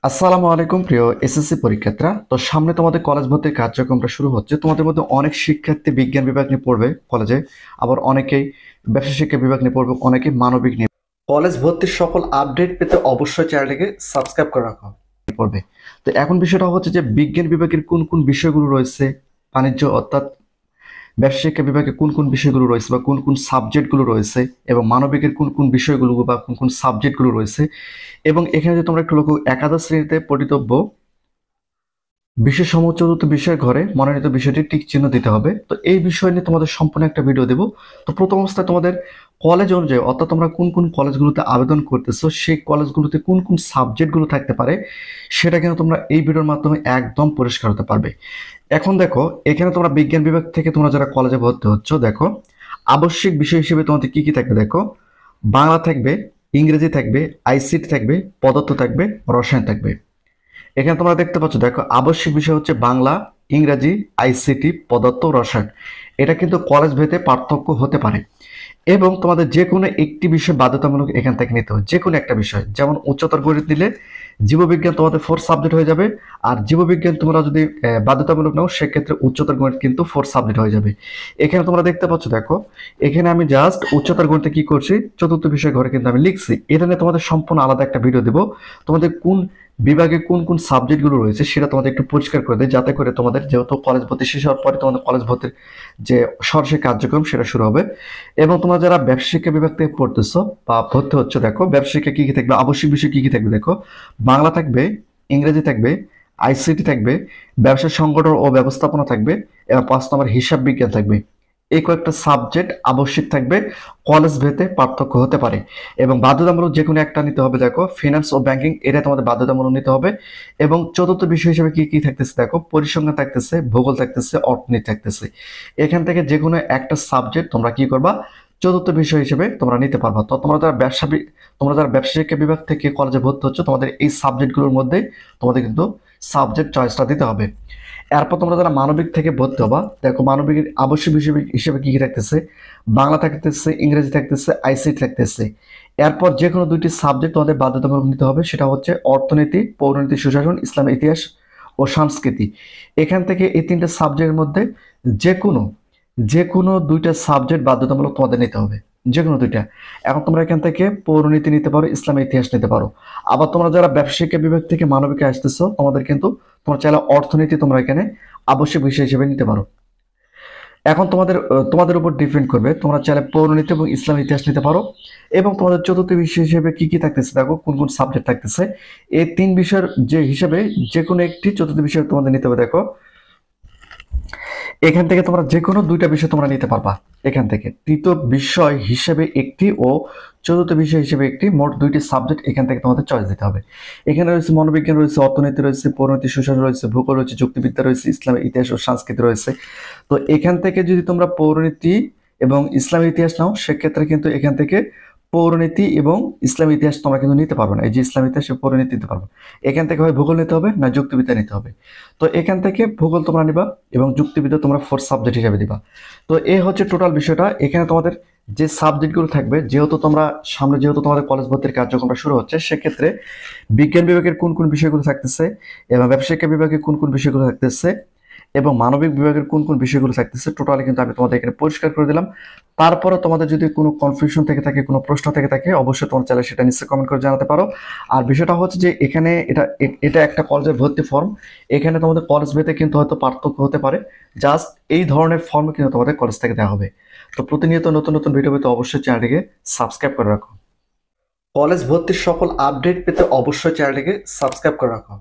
আসসালামু আলাইকুম প্রিয় এসএসসি পরীক্ষার্থীরা। তো সামনে তোমাদের কলেজ ভর্তির কার্যক্রমটা শুরু হচ্ছে। তোমাদের মধ্যে অনেক শিক্ষার্থী বিজ্ঞান বিভাগ নিয়ে পড়বে কলেজে, আবার অনেকেই ব্যবসা শিক্ষা বিভাগ নিয়ে পড়বে, অনেকেই মানবিক নিয়ে কলেজ ভর্তির সকল আপডেট পেতে অবশ্যই চ্যানেলটিকে সাবস্ক্রাইব করে রাখো পড়বে। তো এখন বিষয়টা হচ্ছে যে বিজ্ঞান বিভাগের কোন কোন বিষয়গুলো রয়েছে, বাণিজ্য অর্থাৎ ব্যবসা শিক্ষা বিভাগে কোন কোন বিষয়গুলো রয়েছে বা কোন কোন সাবজেক্টগুলো রয়েছে, এবং মানবিকের কোন কোন বিষয়গুলো বা কোন কোন সাবজেক্টগুলো রয়েছে। এবং এখানে যদি তোমরা একটু লক্ষ্য, একাদশ শ্রেণীতে পঠিতব্য বিশেষ চতুর্থ বিষয়ের ঘরে মনোনীত বিষয়টি টিক চিহ্ন দিতে হবে। তো এই বিষয় নিয়ে তোমাদের সম্পূর্ণ একটা ভিডিও দেবো। তো প্রথম অবস্থায় তোমাদের কলেজ অনুযায়ী, অর্থাৎ তোমরা কোন কোন কলেজগুলোতে আবেদন করতেছো, সেই কলেজগুলোতে কোন কোন সাবজেক্টগুলো থাকতে পারে, সেটা কিন্তু তোমরা এই ভিডিওর মাধ্যমে একদম পরিষ্কার হতে পারবে। এখন দেখো, এখানে তোমরা বিজ্ঞান বিভাগ থেকে তোমরা যারা কলেজে ভর্তি হচ্ছ, দেখো আবশ্যিক বিষয় হিসেবে তোমাদের কি কি থাকবে। দেখো, বাংলা থাকবে, ইংরেজি থাকবে, আইসিটি থাকবে, পদার্থ থাকবে, রসায়ন থাকবে। এখানে তোমরা দেখতে পাচ্ছ, দেখো আবশ্যিক বিষয় হচ্ছে বাংলা, ইংরাজি, আইসিটি, পদার্থ, রসায়ন। এটা কিন্তু কলেজ ভেদে পার্থক্য হতে পারে, এবং তোমাদের যে কোনো একটি বিষয় বাধ্যতামূলক এখান থেকে নিতে হবে। যে কোনো একটা বিষয়, যেমন উচ্চতর গণিত নিলে জীববিজ্ঞান তোমাদের 4 সাবজেক্ট হয়ে যাবে। আর জীববিজ্ঞান তোমরা যদি বাধ্যতামূলক নাও, সেক্ষেত্রে উচ্চতর গণিত কিন্তু 4 সাবজেক্ট হয়ে যাবে। এখানে তোমরা দেখতে পাচ্ছ, দেখো এখানে আমি জাস্ট উচ্চতর গণিতে কি করছি, চতুর্থ বিষয় ঘরে কিন্তু আমি লিখছি। এটা নিয়ে তোমাদের সম্পূর্ণ আলাদা একটা ভিডিও দেবো। তোমাদের কোন বিভাগে কোন কোন সাবজেক্টগুলো রয়েছে সেটা তোমাদের একটু পরিষ্কার করে দেয়, যাতে করে তোমাদের, যেহেতু কলেজ ভর্তি শেষ হওয়ার পরে তোমাদের কলেজ ভর্তির যে সরাসরি কার্যক্রম সেটা শুরু হবে। এবং তোমরা যারা ব্যবসা শিক্ষা বিভাগ থেকে পড়তেছো বা ভর্তি হচ্ছে, দেখো ব্যবসা শিক্ষা কি কি থাকবে, আবশ্যিক বিষয় কি কি থাকবে। দেখো, বাংলা থাকবে, ইংরেজি থাকবে, আইসিটি থাকবে, ব্যবসা সংগঠন ও ব্যবস্থাপনা থাকবে, এবং 5 নম্বর হিসাব বিজ্ঞান থাকবে। এই কয়েকটা সাবজেক্ট আবশ্যিক থাকবে। কলেজ ভেদে পার্থক্য হতে পারে, এবং বাধ্যতামূলক যে কোনো একটা নিতে হবে। দেখো, ফিনান্স ও ব্যাংকিং, এটা তোমাদের বাধ্যতামূলক নিতে হবে। এবং চতুর্থ বিষয় হিসেবে কি কি থাকতেছে, দেখো পরিসংখ্যান থাকতেছে, ভূগোল থাকতেছে, অর্থনীতি থাকতেছে। এখান থেকে যে কোনো একটা সাবজেক্ট তোমরা কি করবা, চতুর্থ বিষয় হিসেবে তোমরা নিতে পারবা। তো তোমরা যারা ব্যবসা শিক্ষা বিভাগ থেকে কলেজে ভর্তি হচ্ছে, তোমাদের এই সাবজেক্টগুলোর মধ্যে তোমাদের কিন্তু সাবজেক্ট চয়েসটা দিতে হবে। এরপর তোমরা যারা মানবিক থেকে ভর্তি হবা, দেখো মানবিকের আবশ্যক বিষয় হিসেবে কি কি থাকতেছে, বাংলা থাকতেছে, ইংরেজি থাকতেছে, আইসিটি থাকতেছে। এরপর যে কোনো দুইটি সাবজেক্ট তোমাদের বাধ্যতামূলক নিতে হবে, সেটা হচ্ছে অর্থনীতি, পৌরনীতি, সুশাসন, ইসলামের ইতিহাস ও সংস্কৃতি। এখান থেকে এই তিনটে সাবজেক্টের মধ্যে যে কোনো যে কোনো দুইটা সাবজেক্ট বাধ্যতামূলক তোমাদের নিতে হবে, যে কোনো দুইটা। এখন তোমরা এখান থেকে পৌরনীতি নিতে পারো, ইসলামের ইতিহাস নিতে পারো। আবার তোমরা যারা ব্যবসায়িক বিভাগ থেকে মানবিকে আসতেছো, তোমাদের কিন্তু তোমরা চাইলে অর্থনীতি তোমরা এখানে আবশ্যক বিষয় হিসেবে নিতে পারো। এখন তোমাদের উপর ডিপেন্ড করবে, তোমরা চাইলে পৌরনীতি এবং ইসলামের ইতিহাস নিতে পারো। এবং তোমাদের চতুর্থ বিষয় হিসেবে কি কি থাকতেছে, দেখো কোন কোন সাবজেক্ট থাকতেছে। এই 3 বিষয়ের যে হিসেবে যে কোনো একটি চতুর্থ বিষয় তোমাদের নিতে হবে। দেখো, এখান থেকে তোমরা যে কোনো দুইটা বিষয় তোমরা নিতে পারবা। এখান থেকে তৃতীয় বিষয় হিসেবে একটি ও চতুর্থ বিষয় হিসেবে একটি, মোট 2টি সাবজেক্ট এখান থেকে তোমাদের চয়েস দিতে হবে। এখানে রয়েছে মনোবিজ্ঞান, রয়েছে অর্থনীতি, রয়েছে পরিণতি, সুশাসন রয়েছে, ভূগোল রয়েছে, যুক্তিবিদ্যা রয়েছে, ইসলামের ইতিহাস ও সংস্কৃতি রয়েছে। তো এখান থেকে যদি তোমরা পৌরনীতি এবং ইসলামের ইতিহাস নাও, সেক্ষেত্রে কিন্তু এখান থেকে পৌরনীতি এবং ইসলামের ইতিহাস তোমরা কিন্তু নিতে পারবে না। এই যে ইসলামের ইতিহাস, পৌরনীতি নিতে পারবে। এখান থেকে হয় ভূগোল নিতে হবে, না যুক্তিবিদ্যা নিতে হবে। তো এখান থেকে ভূগোল তোমরা নিবা, এবং যুক্তিবিদ্যা তোমরা 4 সাবজেক্ট হিসেবে দিবা। তো এই হচ্ছে টোটাল বিষয়টা। এখানে তোমাদের যে সাবজেক্টগুলো থাকবে, যেহেতু তোমাদের কলেজ ভর্তির কার্যক্রমটা শুরু হচ্ছে, সেক্ষেত্রে বিজ্ঞান বিভাগের কোন কোন বিষয়গুলো থাকতেছে, এবং ব্যবসায়িক বিভাগের কোন কোন বিষয়গুলো থাকতেছে, এবং মানবিক বিভাগের কোন কোন বিষয়গুলো থাকতেছে, টোটালি কিন্তু আমি তোমাদের এখানে পরিষ্কার করে দিলাম। তারপরে তোমাদের যদি কোনো কনফিউশন থেকে থাকে, কোনো প্রশ্ন থেকে থাকে, অবশ্যই তোমার চাইলে সেটা নিশ্চয়ই কমেন্ট করে জানাতে পারো। আর বিষয়টা হচ্ছে যে এখানে এটা একটা কলেজের ভর্তি ফর্ম। এখানে তোমাদের কলেজ ভেদে কিন্তু হয়তো পার্থক্য হতে পারে। জাস্ট এই ধরনের ফর্ম কিন্তু তোমাদের কলেজ থেকে দেওয়া হবে। তো প্রতিনিয়ত নতুন নতুন ভিডিও পেতে অবশ্যই চ্যানেলটিকে সাবস্ক্রাইব করে রাখো। কলেজ ভর্তির সকল আপডেট পেতে অবশ্যই চ্যানেলটিকে সাবস্ক্রাইব করে রাখো।